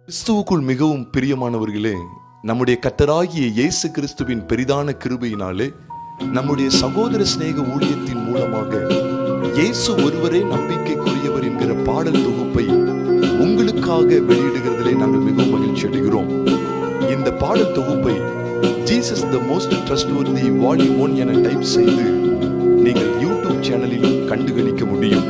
கிறிஸ்துவுக்குள் மிகவும் பிரியமானவர்களே, நம்முடைய கர்த்தராகிய இயேசு கிறிஸ்துவின் பெரிதான கிருபையினாலே நம்முடைய சகோதர சிநேக ஊழியத்தின் மூலமாக இயேசு ஒருவரே நம்பிக்கைக்குரியவர் என்கிற பாடல் தொகுப்பை உங்களுக்காக வெளியிடுகிறதிலே நாங்கள் மிகவும் மகிழ்ச்சி அடைகிறோம். இந்த பாடல் தொகுப்பை Jesus the most trustworthy volume 1 என டைப் செய்து நீங்கள் யூடியூப் சேனலிலும் கண்டுகளிக்க முடியும்.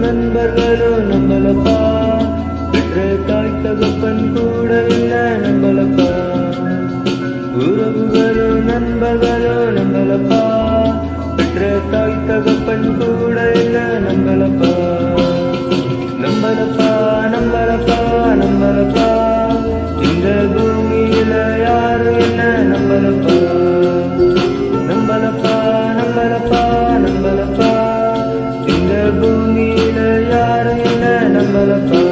நண்பர்களோ நம்பலப்பா, பெற்ற தாய் தகப்பன் கூட இல்ல நம்பலப்பா. உறவுகளோ நண்பர்களோ நம்பலப்பா, பெற்ற தாய் தகப்பன் கூட இல்ல நம்பலப்பா. நம்பலப்பா நம்பலப்பா நம்பலப்பா, இந்த பூமியில யாரும் இல்ல நம்பலப்பா. நம்பலப்பா நம்பலப்பா நம்பலப்பா, இந்த பூமியில யாரும் இல்ல நம்பலப்பா.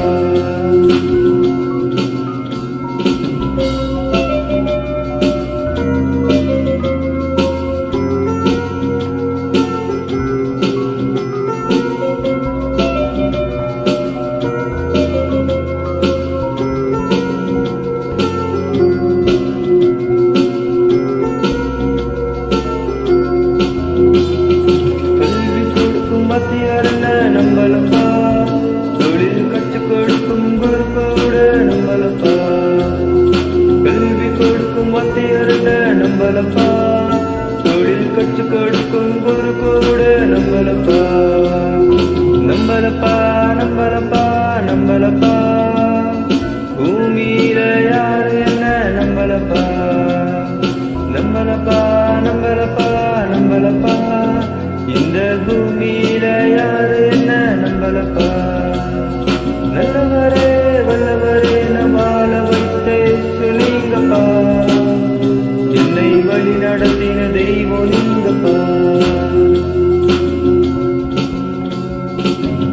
நம்பலப்பா, தொழில் கற்றுக் கொடுக்கும் குரு கூட நம்பலப்பா. கல்வி கொடுக்கும் வாத்தியார்ல நம்பலப்பா, தொழில் கற்றுக் கொடுக்கும் குரு கூட நம்பலப்பா. நம்பலப்பா நம்பலப்பா நம்பலப்பா, பூமியில யாரு என்ன நம்பலப்பா. நம்பலப்பா நம்பலப்பா நம்பலப்பா, இந்த பூமியில யாரு என்ன நம்பலப்பா. நல்லவரே வல்லவரே நமால வைத்தே சொல்லிங்கப்பா, என்னை வழி நடத்தின தெய்வம் நீங்கப்பா.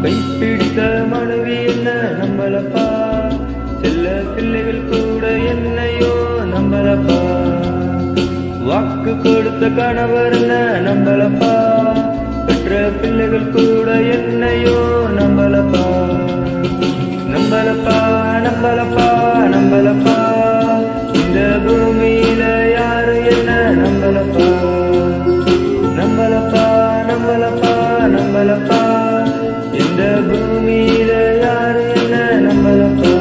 கைப்பிடித்த மனைவி என்ன நம்பலப்பா, செல்ல பிள்ளைகள் கூட என்னையோ நம்பலப்பா. வாக்கு கொடுத்த கணவர் என்ன நம்பலப்பா, பெற்ற பிள்ளைகள் கூட என்னையோ நம்பலப்பா. நம்பலப்பா நம்பலப்பா நம்பலப்பா, இந்த பூமியில யாரு என்ன நம்பலப்பா. நம்பலப்பா நம்பலப்பா நம்பலப்பா, இந்த பூமியில யாரு என்ன நம்பலப்பா.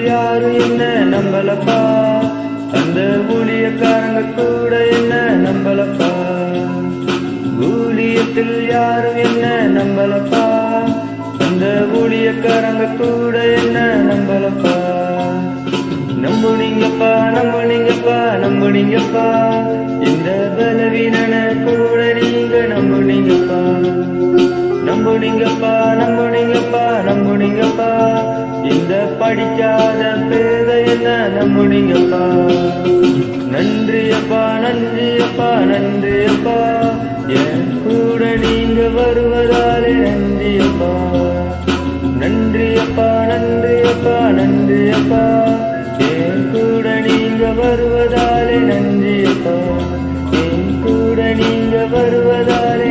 யாரு என்ன நம்பலப்பா, அந்த ஊழியக்காரங்க கூட என்ன நம்பலப்பா. ஊழியத்தில் யாரும் என்ன நம்பலப்பா, அந்த ஊழியக்காரங்க கூட என்ன நம்பலப்பா. நம்புனீங்கப்பா நம்புனீங்கப்பா நம்புனீங்கப்பா, இந்த பலவீனன கூட நீங்க நம்புனீங்கப்பா. நம்புனீங்கப்பா நம்புனீங்கப்பா நம்புனீங்கப்பா, இந்த படிக்காத பேத என்ன நம்புனீங்கப்பா. நன்றியப்பா நன்றியப்பா நன்றியப்பா, என் கூட நீங்க வருவதாலே நன்றியப்பா. நன்றியப்பா நன்றியப்பா நன்றியப்பா, என் கூட நீங்க வருவதாலே நன்றியப்பா. என் கூட நீங்க வருவதாலே